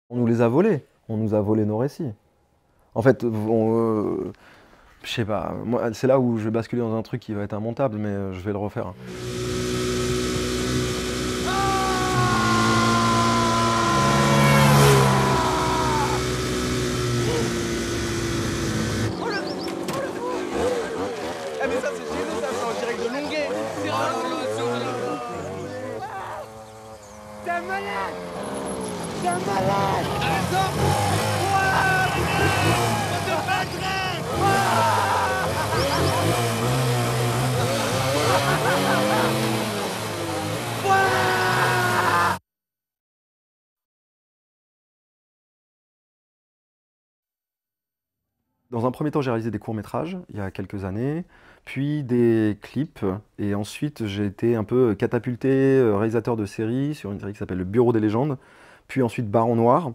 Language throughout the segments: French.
On nous les a volés. On nous a volé nos récits. En fait, je sais pas. Moi, c'est là où je vais basculer dans un truc qui va être immontable, mais je vais le refaire. Ah mais ça c'est chez nous, ça c'est en direct de Longuet. C'est T'es un malade. T'es un malade. Dans un premier temps, j'ai réalisé des courts-métrages il y a quelques années, puis des clips, et ensuite j'ai été un peu catapulté réalisateur de séries sur une série qui s'appelle Le Bureau des légendes, puis ensuite Baron Noir,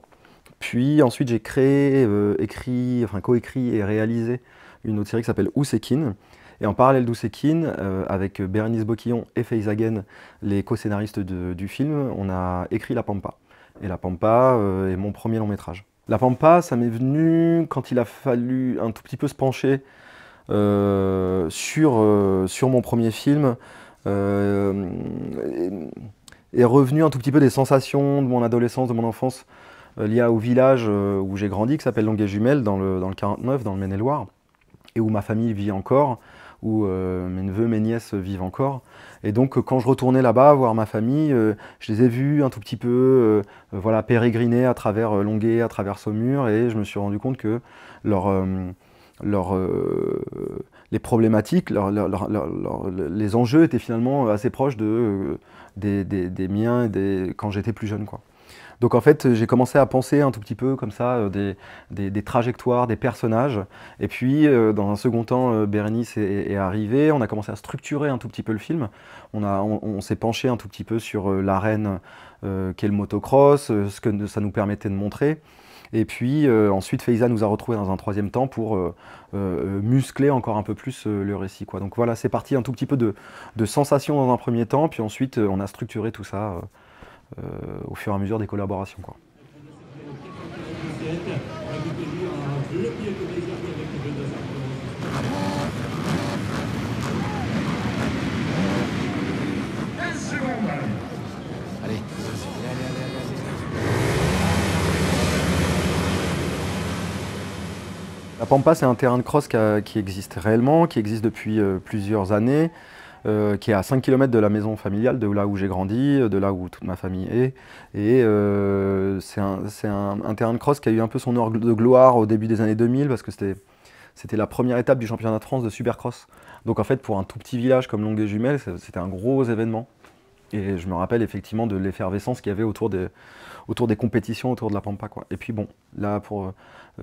puis ensuite j'ai créé, écrit, enfin coécrit et réalisé une autre série qui s'appelle Oussekine. Et en parallèle d'Oussekine, avec Bérénice Boquillon et Faiz Hagen, les co-scénaristes du film, on a écrit La Pampa. Et La Pampa est mon premier long métrage. La Pampa, ça m'est venu quand il a fallu un tout petit peu se pencher sur mon premier film, euh, est revenu un tout petit peu des sensations de mon adolescence, de mon enfance, liées au village où j'ai grandi, qui s'appelle Longuet-Jumelles, dans le 49, dans le Maine-et-Loire, et où ma famille vit encore, où mes neveux, mes nièces vivent encore. Et donc quand je retournais là-bas voir ma famille, je les ai vus un tout petit peu voilà, pérégriner à travers Longuet, à travers Saumur, et je me suis rendu compte que leur, leur, les problématiques, les enjeux étaient finalement assez proches des miens quand j'étais plus jeune, quoi. Donc en fait, j'ai commencé à penser un tout petit peu comme ça des trajectoires, des personnages. Et puis, dans un second temps, Bérénice est arrivée. On a commencé à structurer un tout petit peu le film. On s'est penché un tout petit peu sur l'arène qu'est le motocross, ce que ça nous permettait de montrer. Et puis ensuite, Faiza nous a retrouvés dans un troisième temps pour muscler encore un peu plus le récit, quoi. Donc voilà, c'est parti un tout petit peu de sensations dans un premier temps, puis ensuite on a structuré tout ça au fur et à mesure des collaborations, quoi. Allez, La Pampa, c'est un terrain de cross qui existe réellement, qui existe depuis plusieurs années, qui est à 5 km de la maison familiale, de là où j'ai grandi, de là où toute ma famille est. Et c'est un terrain de cross qui a eu un peu son heure de gloire au début des années 2000, parce que c'était la première étape du championnat de France de Supercross. Donc en fait, pour un tout petit village comme Longuet-Jumelles, c'était un gros événement. Et je me rappelle effectivement de l'effervescence qu'il y avait autour des compétitions, autour de la Pampa, quoi. Et puis bon, là,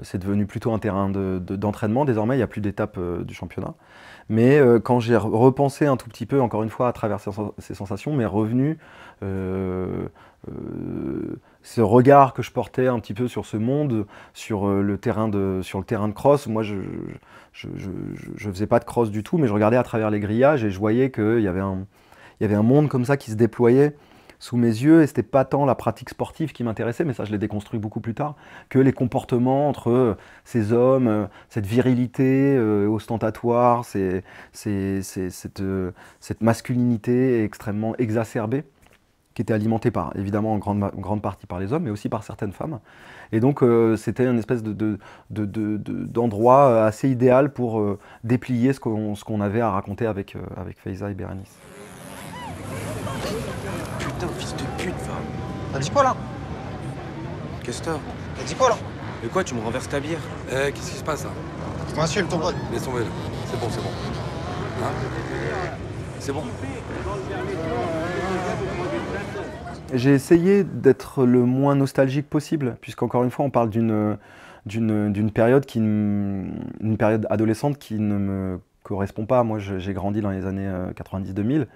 c'est devenu plutôt un terrain d'entraînement. Désormais, il n'y a plus d'étape du championnat. Mais quand j'ai repensé un tout petit peu, encore une fois, à travers ces sensations, m'est revenu ce regard que je portais un petit peu sur ce monde, sur le terrain de cross. Moi, je faisais pas de cross du tout, mais je regardais à travers les grillages et je voyais qu'il y avait un monde comme ça qui se déployait sous mes yeux, et c'était pas tant la pratique sportive qui m'intéressait, mais ça je l'ai déconstruit beaucoup plus tard, que les comportements entre ces hommes, cette virilité ostentatoire, cette masculinité extrêmement exacerbée, qui était alimentée par, évidemment en grande partie par les hommes, mais aussi par certaines femmes. Et donc c'était une espèce d'endroit assez idéal pour déplier ce qu'on avait à raconter avec Faiza et Bérénice. putain, fils de pute, va. T'as dit quoi là? Qu'est-ce que t'as? T'as dit quoi là? Mais quoi, tu me renverses ta bière? Qu'est-ce qui se passe là? Tu m'insultes ton pote. Laisse tomber là. C'est bon, c'est bon. Hein? C'est bon. J'ai essayé d'être le moins nostalgique possible, puisqu'encore une fois, on parle d'une période une période adolescente qui ne me correspond pas. Moi, j'ai grandi dans les années 90-2000.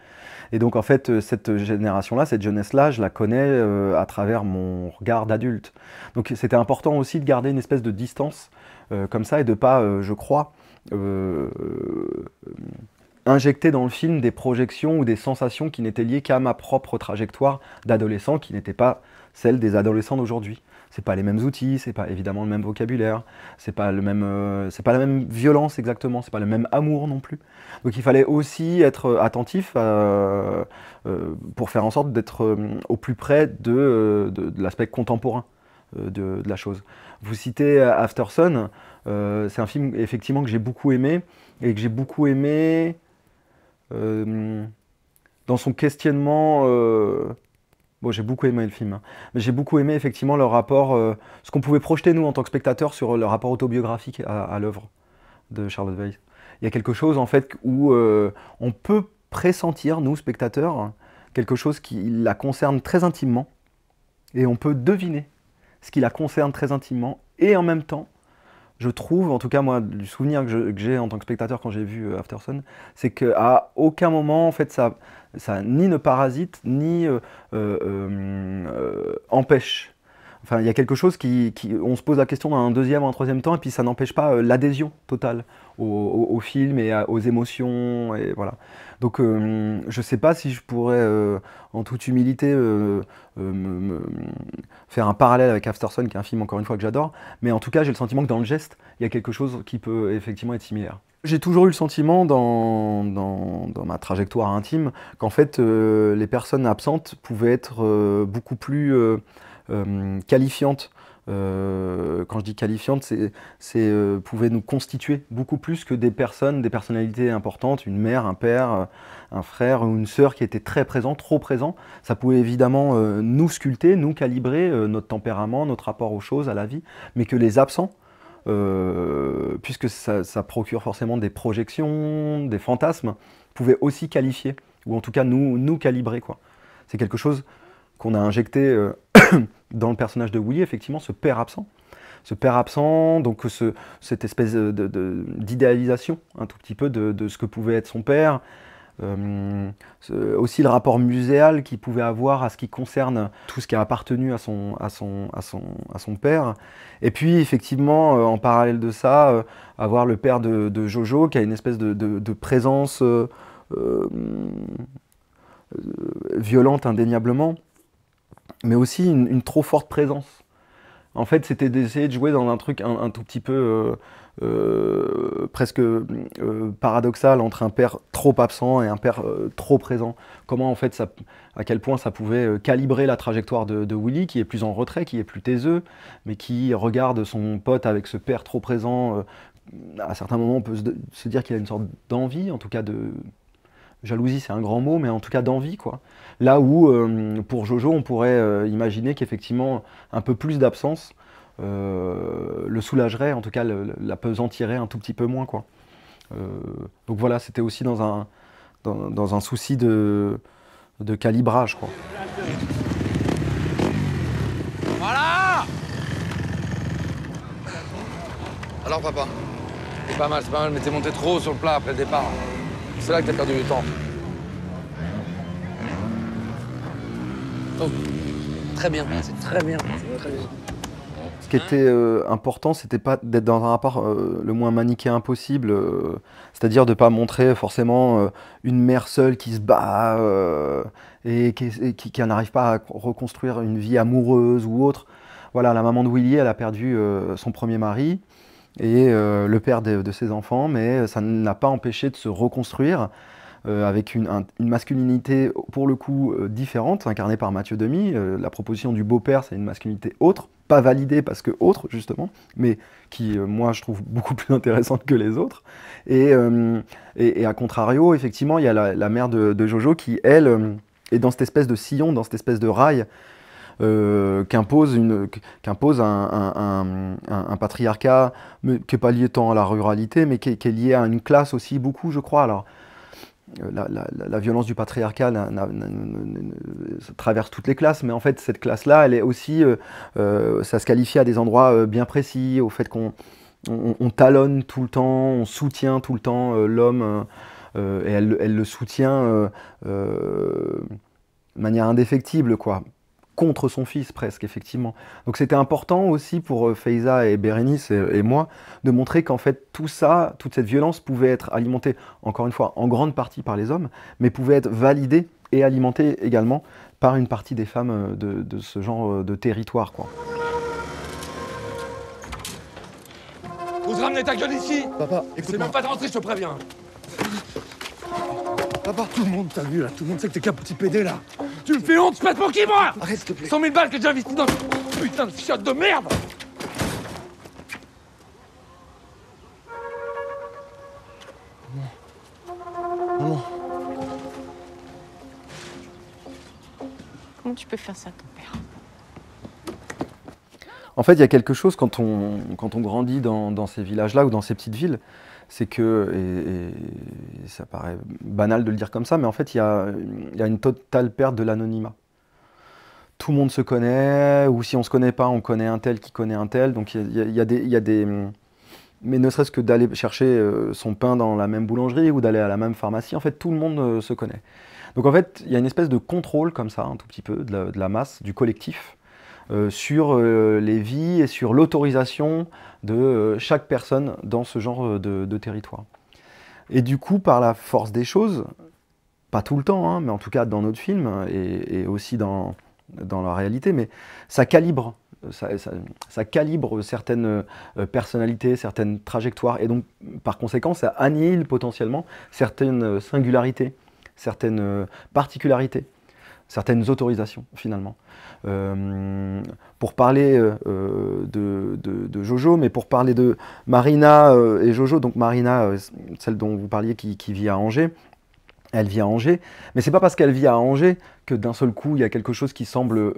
Et donc, en fait, cette génération-là, cette jeunesse-là, je la connais à travers mon regard d'adulte. Donc, c'était important aussi de garder une espèce de distance comme ça et de pas, je crois, injecter dans le film des projections ou des sensations qui n'étaient liées qu'à ma propre trajectoire d'adolescent, qui n'était pas celle des adolescents d'aujourd'hui. c'est pas les mêmes outils, c'est pas évidemment le même vocabulaire, c'est pas la même violence exactement, c'est pas le même amour non plus. Donc il fallait aussi être attentif pour faire en sorte d'être au plus près de l'aspect contemporain de la chose. Vous citez Aftersun, c'est un film effectivement que j'ai beaucoup aimé, et que j'ai beaucoup aimé dans son questionnement. Bon, j'ai beaucoup aimé le film, hein, mais j'ai beaucoup aimé effectivement le rapport, ce qu'on pouvait projeter nous en tant que spectateurs sur le rapport autobiographique à l'œuvre de Charlotte Weiss. Il y a quelque chose en fait où on peut pressentir, nous spectateurs, quelque chose qui la concerne très intimement, et on peut deviner ce qui la concerne très intimement, et en même temps, je trouve, en tout cas moi, du souvenir que j'ai en tant que spectateur quand j'ai vu Aftersun, c'est qu'à aucun moment, en fait, ça ni ne parasite, ni empêche. Enfin, il y a quelque chose on se pose la question dans un deuxième ou un troisième temps, et puis ça n'empêche pas l'adhésion totale au film et aux émotions, et voilà. Donc, je ne sais pas si je pourrais, en toute humilité, faire un parallèle avec Aftersun, qui est un film, encore une fois, que j'adore, mais en tout cas, j'ai le sentiment que dans le geste, il y a quelque chose qui peut effectivement être similaire. J'ai toujours eu le sentiment dans ma trajectoire intime qu'en fait, les personnes absentes pouvaient être beaucoup plus qualifiantes. Quand je dis qualifiante, pouvaient nous constituer beaucoup plus que des personnalités importantes, une mère, un père, un frère ou une sœur qui était très présent, trop présent. Ça pouvait évidemment nous sculpter, nous calibrer notre tempérament, notre rapport aux choses, à la vie, mais que les absents, puisque ça procure forcément des projections, des fantasmes, pouvaient aussi qualifier, ou en tout cas nous calibrer, quoi. C'est quelque chose qu'on a injecté dans le personnage de Willy, effectivement, ce père absent. Ce père absent, donc cette espèce d'idéalisation, un tout petit peu, de ce que pouvait être son père. Aussi le rapport muséal qu'il pouvait avoir à ce qui concerne tout ce qui a appartenu à son père. Et puis, effectivement, en parallèle de ça, avoir le père de Jojo, qui a une espèce de présence violente, indéniablement, mais aussi une trop forte présence. En fait, c'était d'essayer de jouer dans un truc un tout petit peu presque paradoxal entre un père trop absent et un père trop présent. Comment, en fait, à quel point ça pouvait calibrer la trajectoire de Willy, qui est plus en retrait, qui est plus taiseux, mais qui regarde son pote avec ce père trop présent. À certains moments, on peut se dire qu'il a une sorte d'envie, en tout cas de... Jalousie, c'est un grand mot, mais en tout cas d'envie, quoi. Là où, pour Jojo, on pourrait imaginer qu'effectivement, un peu plus d'absence le soulagerait, en tout cas l'apesantirait un tout petit peu moins, quoi. Donc voilà, c'était aussi dans un souci de calibrage, quoi. Voilà. Alors, papa? C'est pas mal, mais t'es monté trop haut sur le plat après le départ. C'est là que t'as perdu du temps. Oh, très bien, c'est très bien, très bien. Ce qui était important, c'était pas d'être dans un rapport le moins manichéen possible, c'est-à-dire de ne pas montrer forcément une mère seule qui se bat et qui n'arrive pas à reconstruire une vie amoureuse ou autre. Voilà, la maman de Willy, elle a perdu son premier mari et le père de ses enfants, mais ça ne l'a pas empêché de se reconstruire avec une masculinité pour le coup différente, incarnée par Mathieu Demy. La proposition du beau-père, c'est une masculinité autre, pas validée parce que autre justement, mais qui moi je trouve beaucoup plus intéressante que les autres. Et à contrario, effectivement, il y a la mère de Jojo qui, elle, est dans cette espèce de sillon, dans cette espèce de rail qu'impose un patriarcat qui n'est pas lié tant à la ruralité, mais qui est lié à une classe aussi beaucoup, je crois. Alors, la violence du patriarcat traverse toutes les classes, mais en fait, cette classe-là, elle est aussi, ça se qualifie à des endroits bien précis, au fait qu'on talonne tout le temps, on soutient tout le temps l'homme, et elle le soutient de manière indéfectible, quoi. Contre son fils presque, effectivement. Donc c'était important aussi pour Faiza et Bérénice et moi de montrer qu'en fait tout ça, toute cette violence pouvait être alimentée, encore une fois, en grande partie par les hommes, mais pouvait être validée et alimentée également par une partie des femmes de ce genre de territoire, quoi. ramener ta gueule ici. Papa, C'est écoute-moi. même pas de rentrer, je te préviens. Papa, Tout le monde t'a vu là, tout le monde sait que t'es qu'un petit pédé là. Tu me fais honte, je passe pour qui moi? arrête s'il te plaît. 100 000 balles que j'ai investi dans ce putain de chiotte de merde. Maman, Comment tu peux faire ça à ton père? En fait, il y a quelque chose quand on grandit dans ces villages-là ou dans ces petites villes, c'est que, et ça paraît banal de le dire comme ça, mais en fait, il y a une totale perte de l'anonymat. Tout le monde se connaît, ou si on ne se connaît pas, on connaît un tel qui connaît un tel. Donc il y a des... Mais ne serait-ce que d'aller chercher son pain dans la même boulangerie ou d'aller à la même pharmacie, en fait, tout le monde se connaît. Donc en fait, il y a une espèce de contrôle comme ça, un tout petit peu, de la masse, du collectif, sur les vies et sur l'autorisation de chaque personne dans ce genre de territoire. Et du coup, par la force des choses, pas tout le temps, hein, mais en tout cas dans notre film et aussi dans la réalité, mais ça calibre, ça calibre certaines personnalités, certaines trajectoires, et donc par conséquent, ça annihile potentiellement certaines singularités, certaines particularités, certaines autorisations finalement. Pour parler de Jojo, mais pour parler de Marina et Jojo, donc Marina, celle dont vous parliez qui vit à Angers, elle vit à Angers, mais c'est pas parce qu'elle vit à Angers que d'un seul coup il y a quelque chose qui semble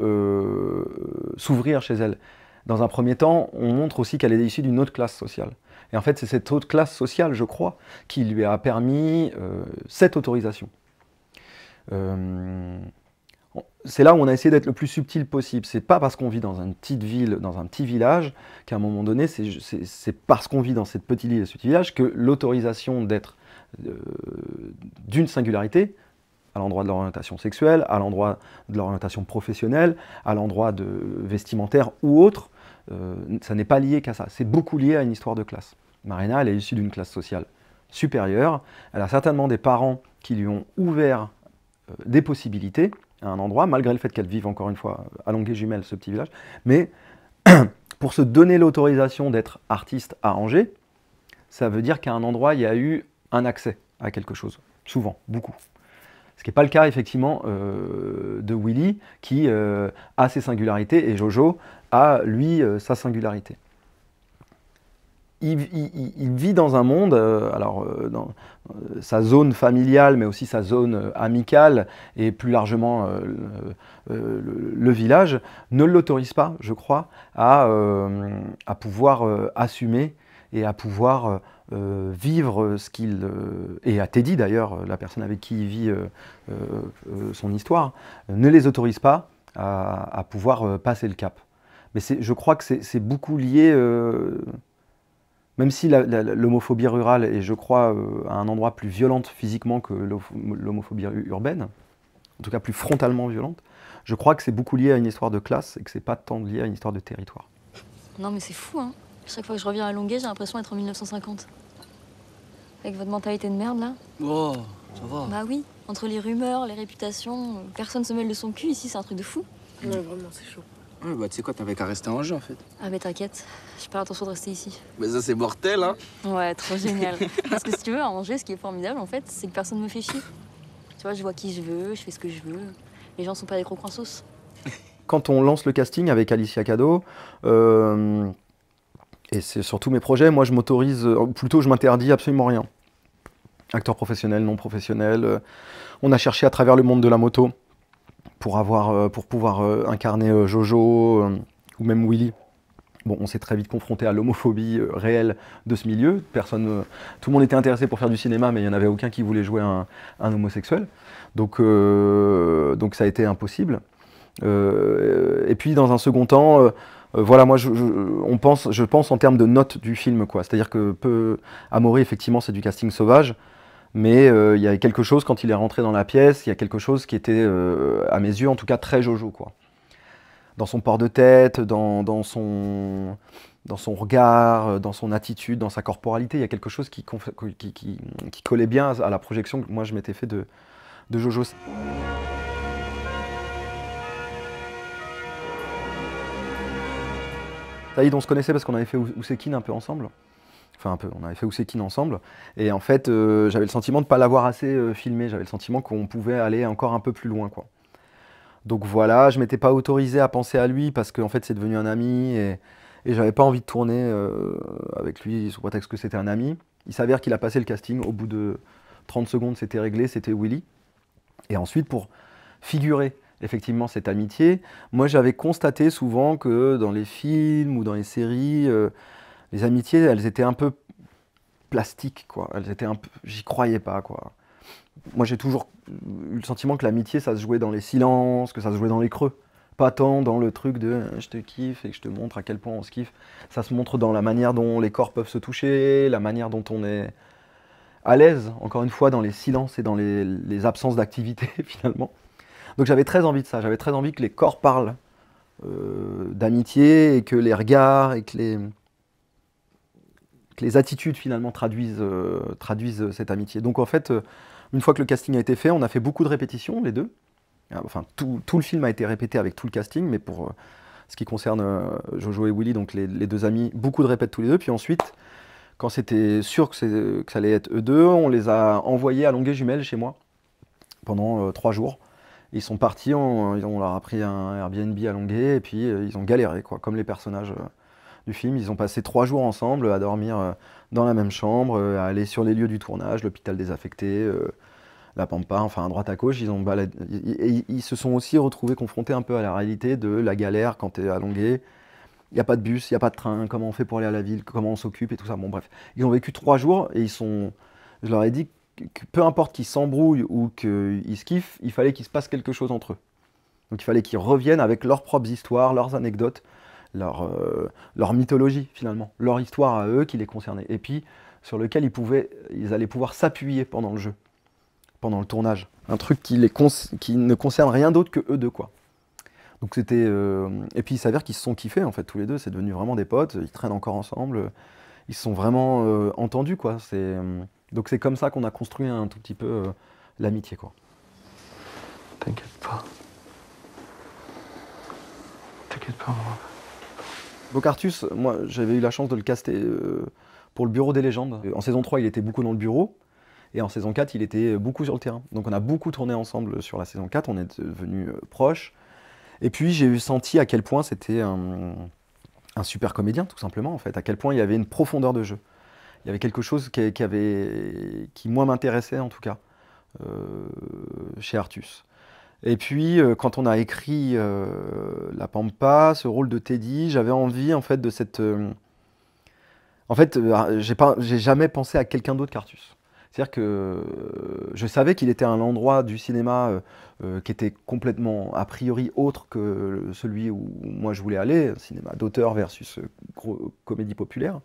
s'ouvrir chez elle. Dans un premier temps, on montre aussi qu'elle est issue d'une autre classe sociale. Et en fait, c'est cette autre classe sociale, je crois, qui lui a permis cette autorisation. C'est là où on a essayé d'être le plus subtil possible. C'est pas parce qu'on vit dans une petite ville, dans un petit village, qu'à un moment donné, c'est parce qu'on vit dans cette petite ville et ce petit village que l'autorisation d'être d'une singularité, à l'endroit de l'orientation sexuelle, à l'endroit de l'orientation professionnelle, à l'endroit de vestimentaire ou autre, ça n'est pas lié qu'à ça. C'est beaucoup lié à une histoire de classe. Marina, elle est issue d'une classe sociale supérieure. Elle a certainement des parents qui lui ont ouvert des possibilités à un endroit, malgré le fait qu'elle vive encore une fois à Longué-Jumelles, ce petit village. Mais pour se donner l'autorisation d'être artiste à Angers, ça veut dire qu'à un endroit, il y a eu un accès à quelque chose. Souvent, beaucoup. Ce qui n'est pas le cas, effectivement, de Willy, qui a ses singularités, et Jojo a, lui, sa singularité. Il vit dans un monde, dans sa zone familiale, mais aussi sa zone amicale, et plus largement le village, ne l'autorise pas, je crois, à pouvoir assumer et à pouvoir vivre ce qu'il... et à Teddy d'ailleurs, la personne avec qui il vit son histoire, ne les autorise pas à pouvoir passer le cap. Mais je crois que c'est beaucoup lié... même si l'homophobie rurale est, je crois, à un endroit plus violente physiquement que l'homophobie urbaine, en tout cas plus frontalement violente, je crois que c'est beaucoup lié à une histoire de classe et que c'est pas tant lié à une histoire de territoire. Non mais c'est fou, hein. Chaque fois que je reviens à Longueuil, j'ai l'impression d'être en 1950. Avec votre mentalité de merde, là. Oh, ça va. Bah oui, entre les rumeurs, les réputations, personne se mêle de son cul ici, c'est un truc de fou. Ouais, vraiment, c'est chaud. Ouais, bah tu sais quoi, t'avais qu'à rester en jeu en fait. Ah mais t'inquiète, j'ai pas l'intention de rester ici. Mais ça c'est mortel, hein. Ouais, trop génial. Parce que si tu veux, à Angers, ce qui est formidable, en fait, c'est que personne me fait chier. Tu vois, je vois qui je veux, je fais ce que je veux. Les gens sont pas des gros coins sauce. Quand on lance le casting avec Alicia Cadot, et c'est sur tous mes projets, moi je m'autorise, plutôt je m'interdis absolument rien. Acteur professionnel, non professionnel. On a cherché à travers le monde de la moto pour pouvoir incarner Jojo ou même Willy. Bon, on s'est très vite confronté à l'homophobie réelle de ce milieu. Tout le monde était intéressé pour faire du cinéma, mais il n'y en avait aucun qui voulait jouer un homosexuel. Donc ça a été impossible. Et puis dans un second temps, voilà, moi je pense en termes de notes du film, quoi. C'est-à-dire que Amaury, effectivement, c'est du casting sauvage, mais il y a quelque chose, quand il est rentré dans la pièce, il y a quelque chose qui était, à mes yeux en tout cas, très Jojo, quoi. Dans son port de tête, dans son regard, dans son attitude, dans sa corporalité, il y a quelque chose qui collait bien à la projection que moi je m'étais fait de Jojo. Saïd, on se connaissait parce qu'on avait fait Oussekine un peu ensemble. Enfin un peu, on avait fait Oussekine ensemble. Et en fait, j'avais le sentiment de ne pas l'avoir assez filmé. J'avais le sentiment qu'on pouvait aller encore un peu plus loin, quoi. Donc voilà, je m'étais pas autorisé à penser à lui parce qu'en fait c'est devenu un ami et j'avais pas envie de tourner avec lui sous prétexte que c'était un ami. Il s'avère qu'il a passé le casting, au bout de 30 secondes c'était réglé, c'était Willy. Et ensuite pour figurer effectivement cette amitié, moi j'avais constaté souvent que dans les films ou dans les séries, les amitiés elles étaient un peu plastiques, quoi. Elles étaient un peu, j'y croyais pas, quoi. Moi j'ai toujours eu le sentiment que l'amitié ça se jouait dans les silences, que ça se jouait dans les creux. Pas tant dans le truc de je te kiffe et que je te montre à quel point on se kiffe. Ça se montre dans la manière dont les corps peuvent se toucher, la manière dont on est à l'aise, encore une fois, dans les silences et dans les absences d'activité finalement. Donc j'avais très envie de ça, j'avais très envie que les corps parlent d'amitié et que les regards et que les attitudes finalement traduisent cette amitié. Donc en fait, une fois que le casting a été fait, on a fait beaucoup de répétitions, les deux. Enfin, tout le film a été répété avec tout le casting, mais pour ce qui concerne Jojo et Willy, donc les deux amis, beaucoup de répètes tous les deux. Puis ensuite, quand c'était sûr que ça allait être eux deux, on les a envoyés à Longueuil-Jumelles chez moi pendant 3 jours. Ils sont partis, on leur a pris un Airbnb à Longueuil et puis ils ont galéré, quoi, comme les personnages du film. Ils ont passé 3 jours ensemble à dormir dans la même chambre, à aller sur les lieux du tournage, l'hôpital désaffecté, la Pampa, enfin à droite à gauche. Ils se sont aussi retrouvés confrontés un peu à la réalité de la galère quand tu es à Longueuil. Il n'y a pas de bus, il n'y a pas de train, comment on fait pour aller à la ville, comment on s'occupe et tout ça. Bon bref, ils ont vécu 3 jours et je leur ai dit que peu importe qu'ils s'embrouillent ou qu'ils se kiffent, il fallait qu'il se passe quelque chose entre eux. Donc il fallait qu'ils reviennent avec leurs propres histoires, leurs anecdotes, leur mythologie finalement, leur histoire à eux qui les concernait. Et puis sur lequel ils allaient pouvoir s'appuyer pendant le jeu, pendant le tournage. Un truc qui ne concerne rien d'autre que eux deux, quoi. Donc c'était... Et puis il s'avère qu'ils se sont kiffés en fait tous les deux, c'est devenu vraiment des potes, ils traînent encore ensemble, ils se sont vraiment entendus, quoi. Donc c'est comme ça qu'on a construit un tout petit peu l'amitié, quoi. T'inquiète pas. T'inquiète pas, moi. Donc Artus, moi j'avais eu la chance de le caster pour le Bureau des légendes. En saison 3 il était beaucoup dans le bureau, et en saison 4 il était beaucoup sur le terrain. Donc on a beaucoup tourné ensemble sur la saison 4, on est devenus proches. Et puis j'ai senti à quel point c'était un super comédien, tout simplement, en fait. À quel point il y avait une profondeur de jeu. Il y avait quelque chose qui moi, m'intéressait, en tout cas, chez Artus. Et puis, quand on a écrit La Pampa, ce rôle de Teddy, j'avais envie, en fait, de cette... En fait, j'ai jamais pensé à quelqu'un d'autre qu'Artus. C'est-à-dire que je savais qu'il était un endroit du cinéma qui était complètement, a priori, autre que celui où moi je voulais aller, cinéma d'auteur versus comédie populaire.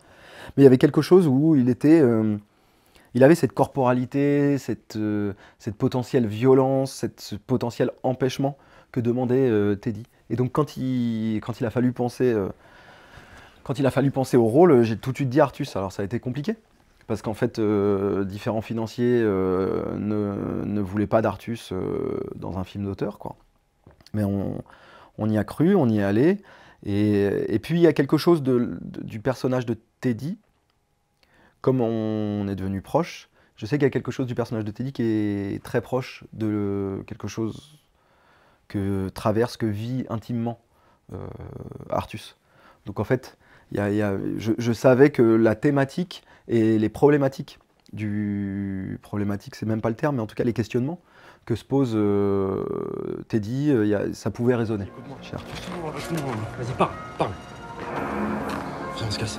Mais il y avait quelque chose où il avait cette corporalité, cette potentielle violence, ce potentiel empêchement que demandait Teddy. Et donc quand il a fallu penser au rôle, j'ai tout de suite dit Artus. Alors ça a été compliqué. Parce qu'en fait, différents financiers ne voulaient pas d'Artus dans un film d'auteur, quoi. Mais on y a cru, on y est allé. Et puis, il y a quelque chose du personnage de Teddy. Comme on est devenu proche, je sais qu'il y a quelque chose du personnage de Teddy qui est très proche de quelque chose que vit intimement Artus. Donc en fait, je savais que la thématique et les problématiques problématique, c'est même pas le terme, mais en tout cas les questionnements que se pose Teddy, ça pouvait résonner chez Artus. Vas-y, parle. Viens, on se casse.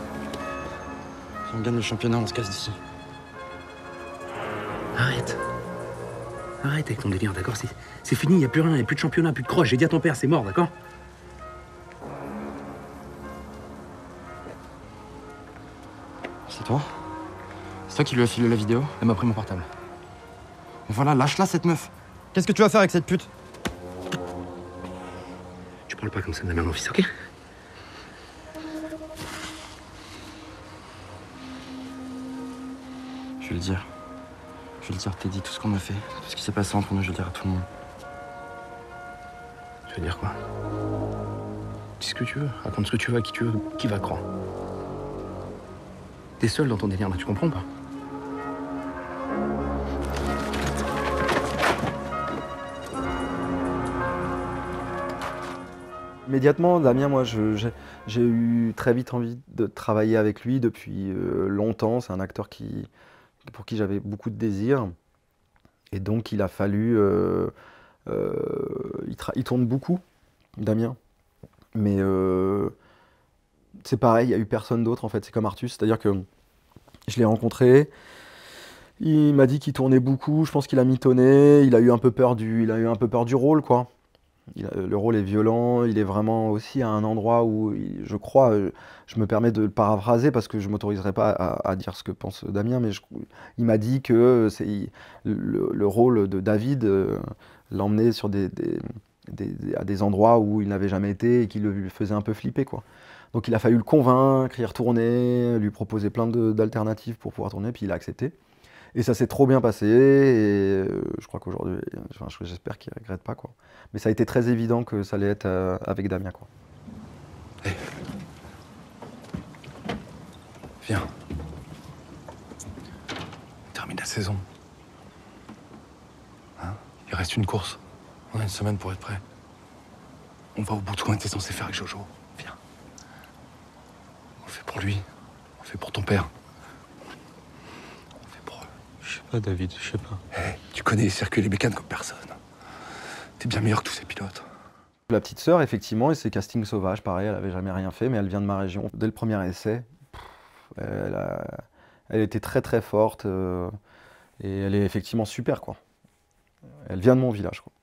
Si on gagne le championnat, on se casse d'ici. Arrête avec ton délire, d'accord? C'est fini, y a plus rien, y a plus de championnat, plus de croche. J'ai dit à ton père, c'est mort, d'accord? C'est toi? C'est toi qui lui as filé la vidéo? Elle m'a pris mon portable. Mais voilà, lâche-la, cette meuf. Qu'est-ce que tu vas faire avec cette pute? Tu parles pas comme ça de la mère de mon fils, ok? Je vais le dire. Teddy, tout ce qu'on a fait, tout ce qui s'est passé entre nous, je vais le dire à tout le monde. Tu veux dire quoi? Dis ce que tu veux, raconte ce que tu veux à qui tu veux, qui va croire. T'es seul dans ton délire, là, tu comprends pas? Immédiatement, Damien, moi, j'ai eu très vite envie de travailler avec lui depuis longtemps. C'est un acteur pour qui j'avais beaucoup de désir. Et donc, il a fallu... il tourne beaucoup, Damien. Mais c'est pareil, il n'y a eu personne d'autre, en fait. C'est comme Artus, c'est-à-dire que je l'ai rencontré. Il m'a dit qu'il tournait beaucoup. Je pense qu'il a mitonné. Il a eu un peu peur du rôle, quoi. Le rôle est violent, il est vraiment aussi à un endroit où, je crois, je me permets de le paraphraser parce que je ne m'autoriserai pas à dire ce que pense Damien, mais il m'a dit que le rôle de David l'emmenait à des endroits où il n'avait jamais été et qui le faisait un peu flipper, quoi. Donc il a fallu le convaincre, y retourner, lui proposer plein d'alternatives pour pouvoir tourner, puis il a accepté. Et ça s'est trop bien passé, et je crois qu'aujourd'hui, j'espère qu'il ne regrette pas, quoi. Mais ça a été très évident que ça allait être avec Damien, quoi. Hey. Viens. On termine la saison. Hein? Il reste une course. On a une semaine pour être prêt. On va au bout de ce qu'on était censé faire avec Jojo. Viens. On le fait pour lui. On le fait pour ton père. Je sais pas, David, je sais pas. Hey, tu connais les circuits et les bécanes comme personne. T'es bien meilleur que tous ces pilotes. La petite sœur, effectivement, et c'est casting sauvage, pareil, elle avait jamais rien fait, mais elle vient de ma région. Dès le premier essai, elle était très très forte, et elle est effectivement super, quoi. Elle vient de mon village, quoi.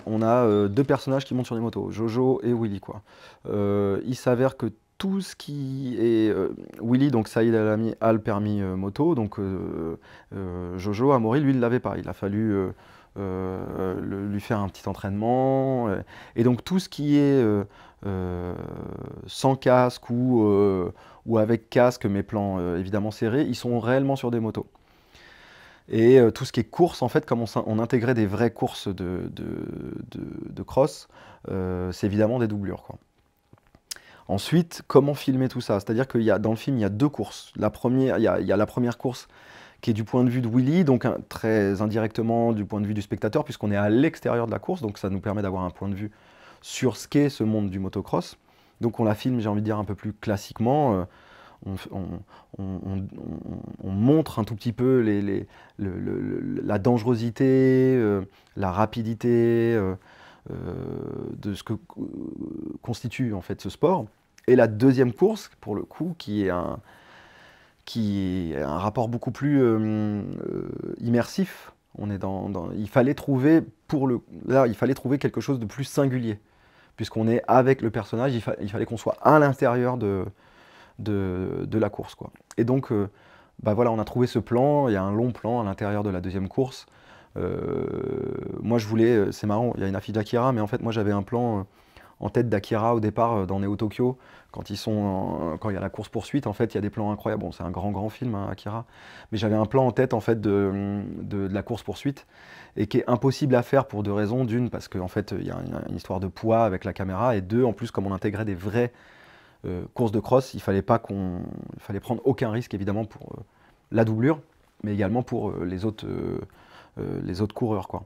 On a deux personnages qui montent sur des motos, Jojo et Willy, quoi. Il s'avère que tout ce qui est... Willy, donc Saïd El-Ami, a le permis moto, donc Jojo, Amaury, lui, il ne l'avait pas. Il a fallu lui faire un petit entraînement. Et donc tout ce qui est sans casque ou avec casque, mais plans évidemment serrés, ils sont réellement sur des motos. Et tout ce qui est course, en fait, comme on intégrait des vraies courses de cross, c'est évidemment des doublures, quoi. Ensuite, comment filmer tout ça? C'est-à-dire que dans le film, il y a deux courses. Il y a la première course qui est du point de vue de Willy, donc très indirectement du point de vue du spectateur, puisqu'on est à l'extérieur de la course, donc ça nous permet d'avoir un point de vue sur ce qu'est ce monde du motocross. Donc on la filme, j'ai envie de dire, un peu plus classiquement. On montre un tout petit peu la dangerosité, la rapidité de ce que constitue en fait ce sport. Et la deuxième course, pour le coup, qui est un rapport beaucoup plus immersif. Il fallait trouver quelque chose de plus singulier, puisqu'on est avec le personnage. Il fallait qu'on soit à l'intérieur de la course, quoi. Et donc, voilà, on a trouvé ce plan. Il y a un long plan à l'intérieur de la deuxième course. Moi, je voulais, c'est marrant, il y a une affiche d'Akira, mais en fait, moi, j'avais un plan en tête d'Akira au départ dans Neo Tokyo. Quand il y a la course-poursuite, en fait, il y a des plans incroyables. Bon, c'est un grand film, hein, Akira. Mais j'avais un plan en tête, en fait, de la course-poursuite, et qui est impossible à faire pour deux raisons. D'une, parce qu'en fait, il y a une histoire de poids avec la caméra, et deux, en plus, comme on intégrait des vraies courses de cross, il fallait prendre aucun risque, évidemment, pour la doublure, mais également pour les autres coureurs, quoi.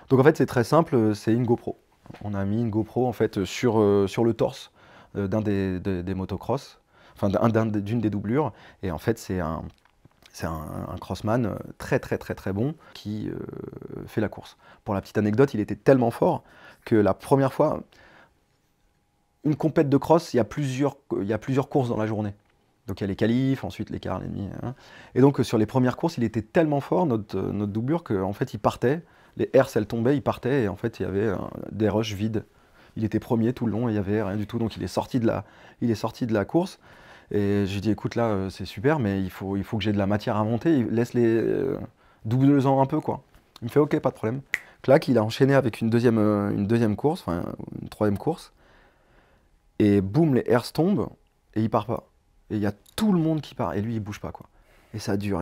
Donc en fait, c'est très simple, c'est une GoPro. On a mis une GoPro en fait sur le torse d'un des motocross, enfin d'une des doublures, et en fait c'est un crossman très bon qui fait la course. Pour la petite anecdote, il était tellement fort que la première fois, une compète de cross, il y a plusieurs courses dans la journée. Donc il y a les qualifs, ensuite les quarts, les demi. Hein. Et donc sur les premières courses, il était tellement fort, notre doublure, qu'en fait il partait, les herses elles tombaient, il partait, et en fait il y avait des rushs vides. Il était premier tout le long, et il n'y avait rien du tout, donc il est sorti de la course. Et j'ai dit, écoute là, c'est super, mais il faut que j'ai de la matière à monter, laisse les double-en un peu, quoi. Il me fait, ok, pas de problème. Clac, il a enchaîné avec une deuxième course, enfin une troisième course, et boum, les herses tombent, et il part pas. Et il y a tout le monde qui part, et lui il bouge pas, quoi. Et ça dure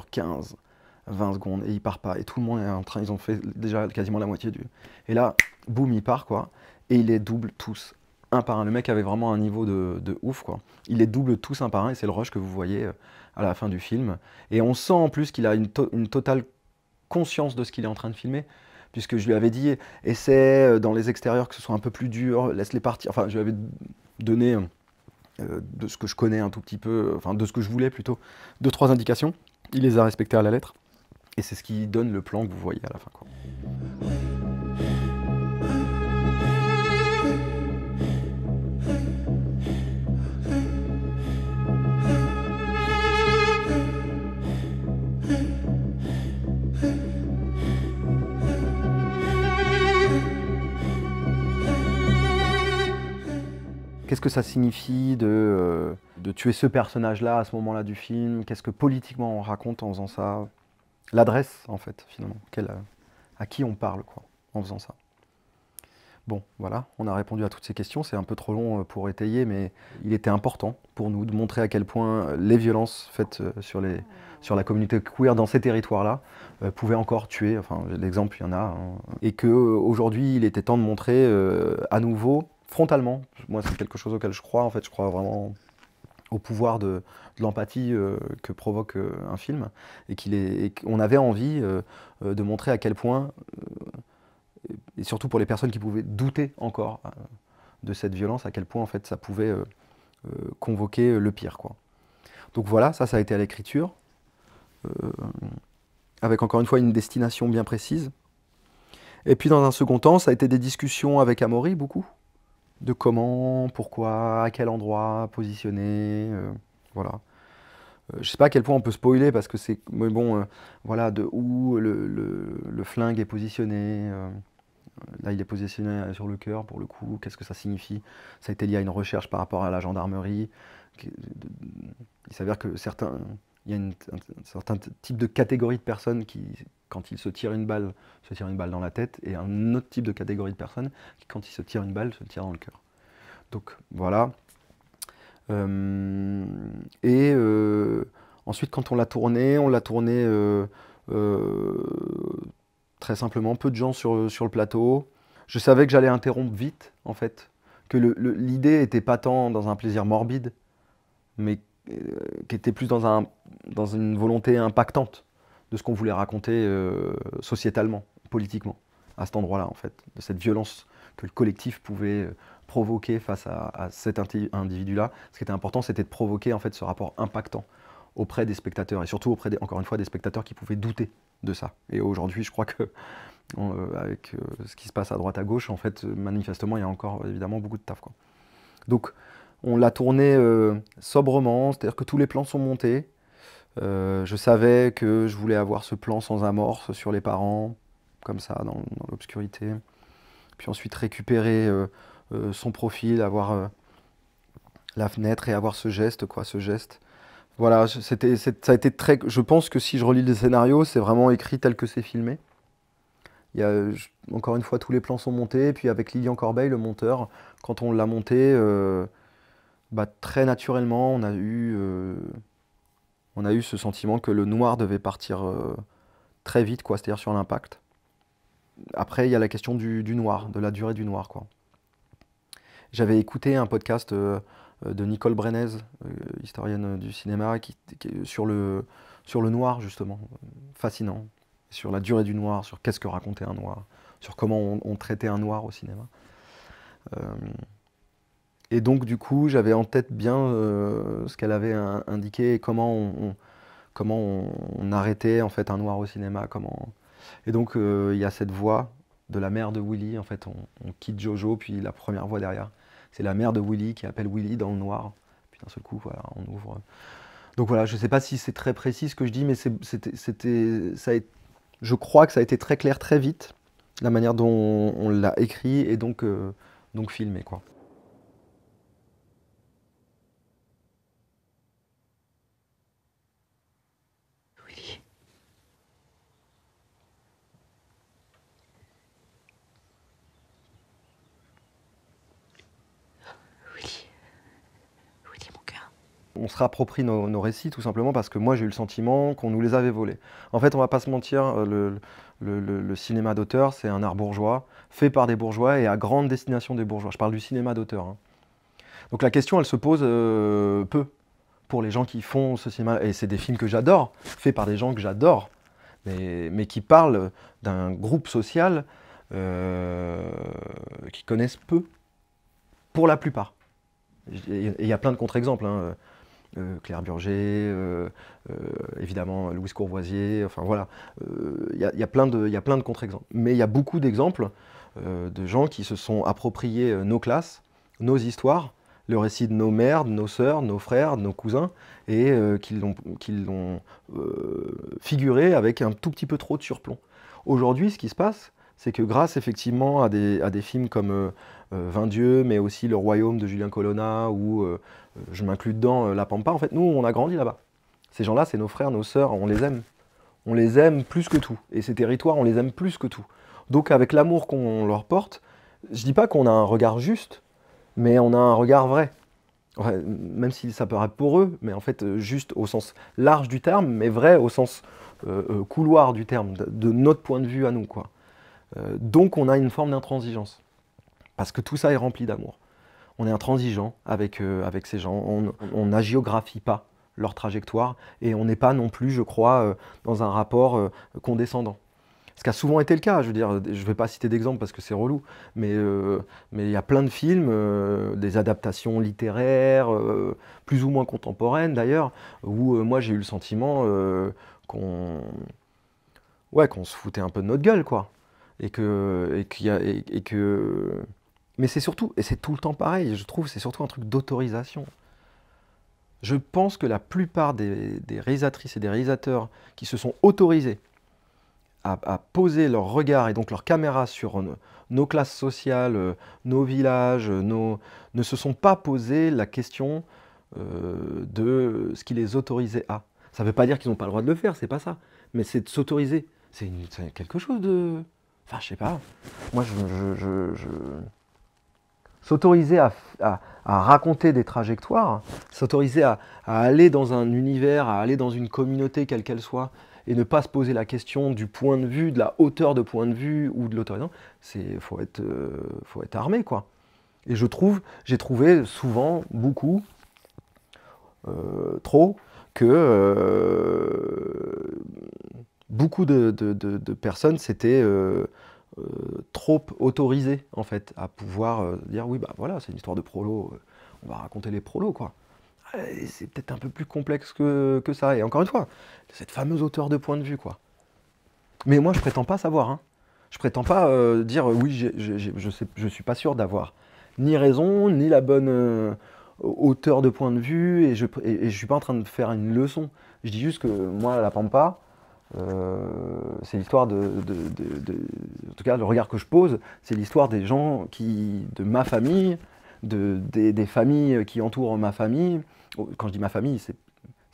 15, 20 secondes, et il part pas, et tout le monde est en train, ils ont fait déjà quasiment la moitié du... Et là, boum, il part, quoi, et il les double tous, un par un. Le mec avait vraiment un niveau de ouf, quoi. Il les double tous un par un, et c'est le rush que vous voyez à la fin du film. Et on sent en plus qu'il a une totale conscience de ce qu'il est en train de filmer, puisque je lui avais dit, essaie dans les extérieurs que ce soit un peu plus dur, laisse-les partir. Enfin, je lui avais donné, de ce que je connais un tout petit peu, enfin de ce que je voulais plutôt, 2-3 indications. Il les a respectées à la lettre. Et c'est ce qui donne le plan que vous voyez à la fin, quoi. Qu'est-ce que ça signifie de tuer ce personnage-là à ce moment-là du film? Qu'est-ce que politiquement on raconte en faisant ça? L'adresse, en fait, finalement. À qui on parle, quoi, en faisant ça. Bon, voilà, on a répondu à toutes ces questions. C'est un peu trop long pour étayer, mais il était important pour nous de montrer à quel point les violences faites sur la communauté queer dans ces territoires-là pouvaient encore tuer. Enfin, l'exemple, il y en a. Hein. Et qu'aujourd'hui, il était temps de montrer à nouveau, frontalement. Moi, c'est quelque chose auquel je crois. En fait, je crois vraiment au pouvoir de l'empathie que provoque un film. Et qu'on avait envie de montrer à quel point... et surtout pour les personnes qui pouvaient douter encore de cette violence, à quel point en fait ça pouvait convoquer le pire, quoi. Donc voilà, ça a été à l'écriture, avec encore une fois une destination bien précise. Et puis dans un second temps, ça a été des discussions avec Amaury, beaucoup, de comment, pourquoi, à quel endroit positionner, voilà. Je sais pas à quel point on peut spoiler parce que c'est, mais bon, voilà, de où le flingue est positionné. Là, il est positionné sur le cœur, pour le coup. Qu'est-ce que ça signifie? Ça a été lié à une recherche par rapport à la gendarmerie. Il s'avère que il y a un certain type de catégorie de personnes qui, quand ils se tirent une balle dans la tête, et un autre type de catégorie de personnes qui, quand ils se tirent une balle, se tirent dans le cœur. Donc, voilà. Ensuite, quand on l'a tourné très simplement, peu de gens sur le plateau. Je savais que j'allais interrompre vite, en fait, que l'idée n'était pas tant dans un plaisir morbide, mais qui était plus dans une volonté impactante de ce qu'on voulait raconter sociétalement, politiquement, à cet endroit-là, en fait, de cette violence que le collectif pouvait provoquer face à cet individu-là. Ce qui était important, c'était de provoquer en fait ce rapport impactant auprès des spectateurs, et surtout auprès, encore une fois, des spectateurs qui pouvaient douter de ça. Et aujourd'hui, je crois que, avec ce qui se passe à droite à gauche, en fait, manifestement, il y a encore évidemment beaucoup de taf, quoi. Donc, on l'a tourné sobrement, c'est-à-dire que tous les plans sont montés. Je savais que je voulais avoir ce plan sans amorce sur les parents, comme ça, dans l'obscurité. Puis ensuite récupérer son profil, avoir la fenêtre et avoir ce geste, quoi, ce geste. Voilà, ça a été très... Je pense que si je relis le scénario, c'est vraiment écrit tel que c'est filmé. Il y a, encore une fois, tous les plans sont montés, et puis avec Lilian Corbeil, le monteur, quand on l'a monté, très naturellement, on a eu ce sentiment que le noir devait partir très vite, quoi, c'est-à-dire sur l'impact. Après, il y a la question du noir, de la durée du noir, quoi. J'avais écouté un podcast de Nicole Brenez, historienne du cinéma, sur le noir, justement, fascinant, sur la durée du noir, sur qu'est-ce que racontait un noir, sur comment on traitait un noir au cinéma. Et donc, du coup, j'avais en tête bien ce qu'elle avait indiqué et comment on arrêtait en fait un noir au cinéma. Et donc, il y a cette voix de la mère de Willy. En fait, on quitte Jojo, puis la première voix derrière, c'est la mère de Willy qui appelle Willy dans le noir. Puis d'un seul coup, voilà, on ouvre. Donc voilà, je ne sais pas si c'est très précis ce que je dis, mais je crois que ça a été très clair très vite, la manière dont on l'a écrit et donc filmé, quoi. Willy. Willy. Willy, mon cœur. on se réapproprie nos récits tout simplement parce que moi j'ai eu le sentiment qu'on nous les avait volés. En fait, on va pas se mentir, le cinéma d'auteur, c'est un art bourgeois, fait par des bourgeois et à grande destination des bourgeois. Je parle du cinéma d'auteur, hein. Donc la question, elle se pose peu pour les gens qui font ce cinéma. Et c'est des films que j'adore, faits par des gens que j'adore, mais qui parlent d'un groupe social qui connaissent peu, pour la plupart. Et il y a plein de contre-exemples, hein. Claire Burger, évidemment Louise Courvoisier, enfin voilà. Il y a plein de contre-exemples. Mais il y a beaucoup d'exemples de gens qui se sont appropriés nos classes, nos histoires, le récit de nos mères, de nos sœurs, de nos frères, de nos cousins, et qui l'ont figuré avec un tout petit peu trop de surplomb. Aujourd'hui, ce qui se passe, c'est que grâce effectivement à des films comme 20 dieux, mais aussi Le Royaume de Julien Colonna, ou je m'inclus dedans La Pampa, en fait, nous, on a grandi là-bas. Ces gens-là, c'est nos frères, nos sœurs, on les aime. On les aime plus que tout. Et ces territoires, on les aime plus que tout. Donc avec l'amour qu'on leur porte, je dis pas qu'on a un regard juste, mais on a un regard vrai. Ouais, même si ça paraît poreux, mais en fait juste au sens large du terme, mais vrai au sens couloir du terme, de notre point de vue à nous, quoi. Donc on a une forme d'intransigeance, parce que tout ça est rempli d'amour. On est intransigeant avec ces gens, on n'agiographie pas leur trajectoire, et on n'est pas non plus, je crois, dans un rapport condescendant. Ce qui a souvent été le cas, je veux dire, je ne vais pas citer d'exemple parce que c'est relou, mais il y a plein de films, des adaptations littéraires, plus ou moins contemporaines d'ailleurs, où moi j'ai eu le sentiment qu'on se foutait un peu de notre gueule, quoi. Mais c'est surtout, et c'est tout le temps pareil, je trouve, c'est surtout un truc d'autorisation. Je pense que la plupart des réalisatrices et des réalisateurs qui se sont autorisés à poser leur regard et donc leur caméra sur nos classes sociales, nos villages, ne se sont pas posé la question de ce qui les autorisait à. Ça ne veut pas dire qu'ils n'ont pas le droit de le faire, c'est pas ça. Mais c'est de s'autoriser. C'est quelque chose de... Enfin, je sais pas. Moi, s'autoriser à raconter des trajectoires, s'autoriser à aller dans un univers, à aller dans une communauté quelle qu'elle soit, et ne pas se poser la question du point de vue, de la hauteur de point de vue ou de l'autorisation, faut être armé, quoi. Et j'ai trouvé souvent, beaucoup, trop, que beaucoup de personnes s'étaient trop autorisées, en fait, à pouvoir dire, oui, bah voilà, c'est une histoire de prolo, on va raconter les prolos, quoi. C'est peut-être un peu plus complexe que ça. Et encore une fois, cette fameuse hauteur de point de vue, quoi. Mais moi, je prétends pas savoir, hein. Je prétends pas dire oui, je suis pas sûr d'avoir ni raison, ni la bonne hauteur de point de vue, et je suis pas en train de faire une leçon. Je dis juste que moi, La Pampa, c'est l'histoire en tout cas, le regard que je pose, c'est l'histoire des gens de ma famille, des familles qui entourent ma famille. Quand je dis ma famille, c'est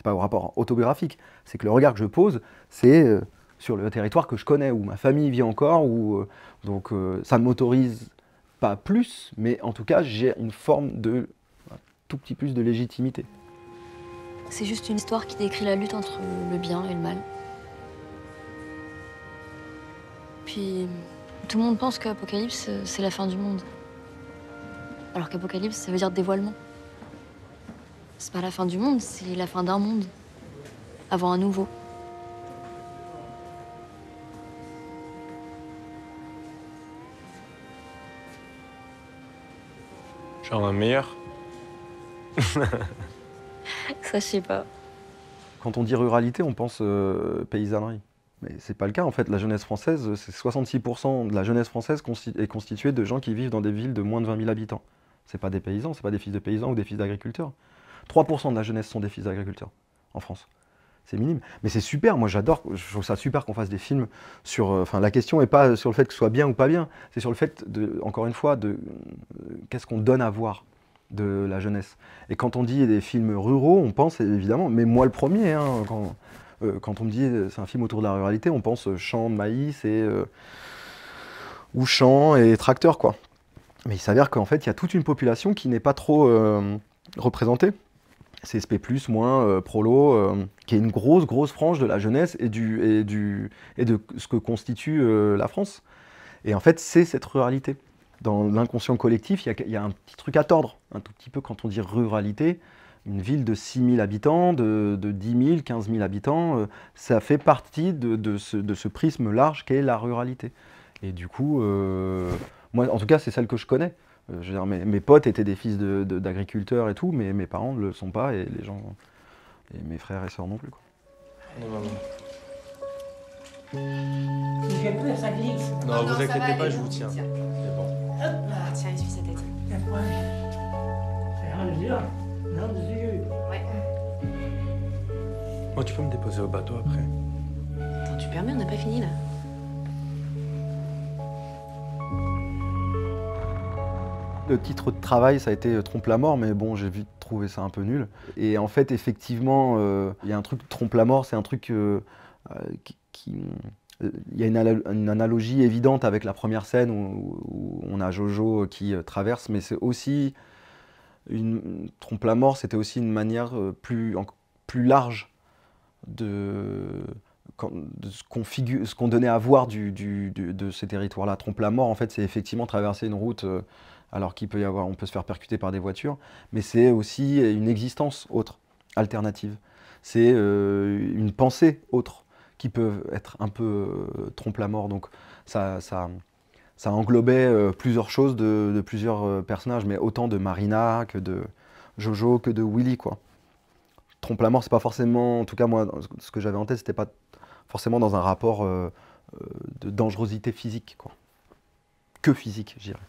pas au rapport autobiographique, c'est que le regard que je pose, c'est sur le territoire que je connais, où ma famille vit encore, donc ça ne m'autorise pas plus, mais en tout cas, j'ai une forme un tout petit plus de légitimité. C'est juste une histoire qui décrit la lutte entre le bien et le mal. Puis, tout le monde pense qu'Apocalypse, c'est la fin du monde. Alors qu'Apocalypse, ça veut dire dévoilement. C'est pas la fin du monde, c'est la fin d'un monde. Avant un nouveau. Genre un meilleur? Ça, je sais pas. Quand on dit ruralité, on pense paysannerie. Mais c'est pas le cas, en fait. La jeunesse française, c'est 66% de la jeunesse française est constituée de gens qui vivent dans des villes de moins de 20 000 habitants. C'est pas des paysans, c'est pas des fils de paysans ou des fils d'agriculteurs. 3% de la jeunesse sont des fils d'agriculteurs en France. C'est minime. Mais c'est super, moi j'adore, je trouve ça super qu'on fasse des films sur... Enfin, la question n'est pas sur le fait que ce soit bien ou pas bien, c'est sur le fait, encore une fois, qu'est-ce qu'on donne à voir de la jeunesse. Et quand on dit des films ruraux, on pense évidemment, mais moi le premier, hein, quand on me dit c'est un film autour de la ruralité, on pense champs de maïs ou champs et tracteurs, quoi. Mais il s'avère qu'en fait, il y a toute une population qui n'est pas trop représentée CSP+, moins Prolo, qui est une grosse frange de la jeunesse et de ce que constitue la France. Et en fait, c'est cette ruralité. Dans l'inconscient collectif, il y a un petit truc à tordre, un tout petit peu quand on dit ruralité. Une ville de 6 000 habitants, de 10 000, 15 000 habitants, ça fait partie de ce prisme large qu'est la ruralité. Et du coup, moi, en tout cas, c'est celle que je connais. Je veux dire, mes potes étaient des fils d'agriculteurs et tout, mais mes parents ne le sont pas, et les gens, et mes frères et sœurs non plus, quoi. J'ai peur, ça glisse. Non, vous inquiétez pas, je vous tiens. C'est bon. Ah, tiens, essuie sa tête. C'est un dur. Non, des yeux. Ouais. Bon, tu peux me déposer au bateau après. Attends, tu permets, on n'a pas fini là. Le titre de travail, ça a été Trompe la mort, mais bon, j'ai vite trouvé ça un peu nul. Et en fait, effectivement, il y a un truc, Trompe la mort, c'est un truc il y a une analogie évidente avec la première scène où on a Jojo qui traverse, mais c'est aussi Trompe la mort, c'était aussi une manière plus large de ce qu'on donnait à voir de ces territoires-là. Trompe la mort, en fait, c'est effectivement traverser une route alors on peut se faire percuter par des voitures, mais c'est aussi une existence autre, alternative. C'est une pensée autre qui peut être un peu trompe la mort. Donc ça englobait plusieurs choses de plusieurs personnages, mais autant de Marina que de Jojo que de Willy, quoi. Trompe la mort, c'est pas forcément, en tout cas moi, ce que j'avais en tête, c'était pas forcément dans un rapport de dangerosité physique, quoi. Que physique, je dirais.